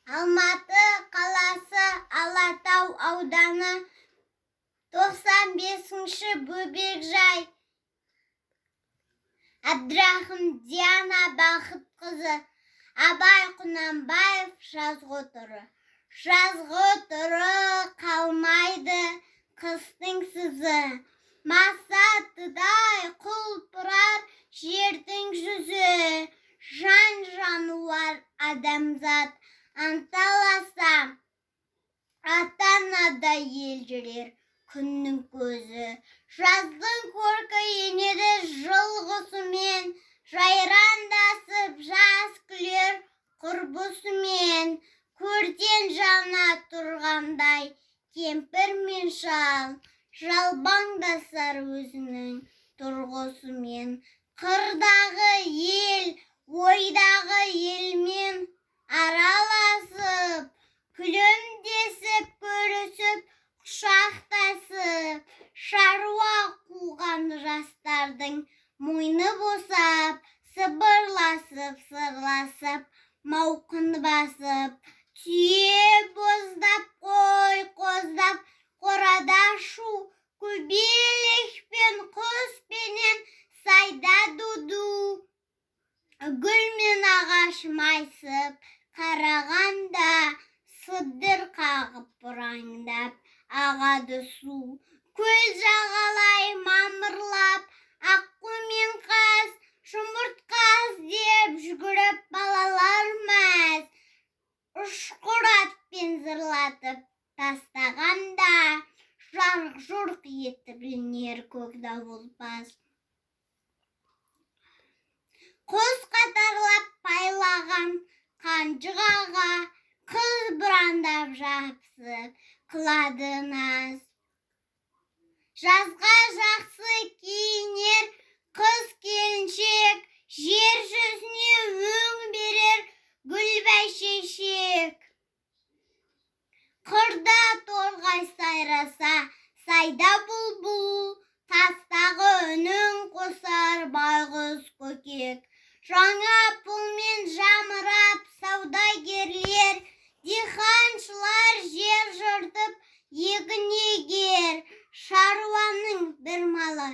Алматы қаласы Алатау ауданы 95-ші бөбекжай. Әбдірахым Диана Бақытқызы. Абай Құнанбаев жазғытұры. Жазғытұры қалмайды қыстың сызы. Масатыдай құлпырар жердің жүзі. Жан-жануар адамзат анталаса, ата-анадай елжірер күннің көзі. Жаздың көркі енеді жылғысымен, жайрандасып жас күлер құрбысымен. Көрден жана тұрғандай кемпір мен шал, жалбаңдасар өзінің тұрғысымен. Қырдағы ел, ойдағы елмен араласып, күлімдесіп, көрісіп, құшақтасып, шаруа қуған жастардың мойны босап, сыбырласып, сырласып, мауқын басып, түйе боздап, қой қоздап, қорада шу, көбелекпен, құспенен сайда дуду. Гүл мен ағаш майысып, қарағанда, сыдыр қағып бұраңдап, ағады су. Көл жағалай мамырлап, аққу мен қаз, жұмыртқа іздеп жүгіріп балалар мәз. Ұшқыр атпен зырлатып тастағанда, жарқ-жұрқ етіп ілінер көк дауылпаз. Құс қатарлап байлаған қанжығаға, қыз бұрандап жабысып қылады наз. Жазға жақсы киінер қыз келіншек, жер жүзіне өң берер гүл бәйшешек. Қырда торғай сайраса, сайда бұлбұл, тастағы үнін қосар байғұс көкек. Жаңа пұлмен жамырап саудагерлер, диханшылар жер жыртып егін егер. Шаруаның бір малы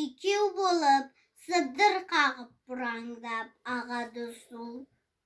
екеу болып, сыбдыр қағып бұраңдап ағады су.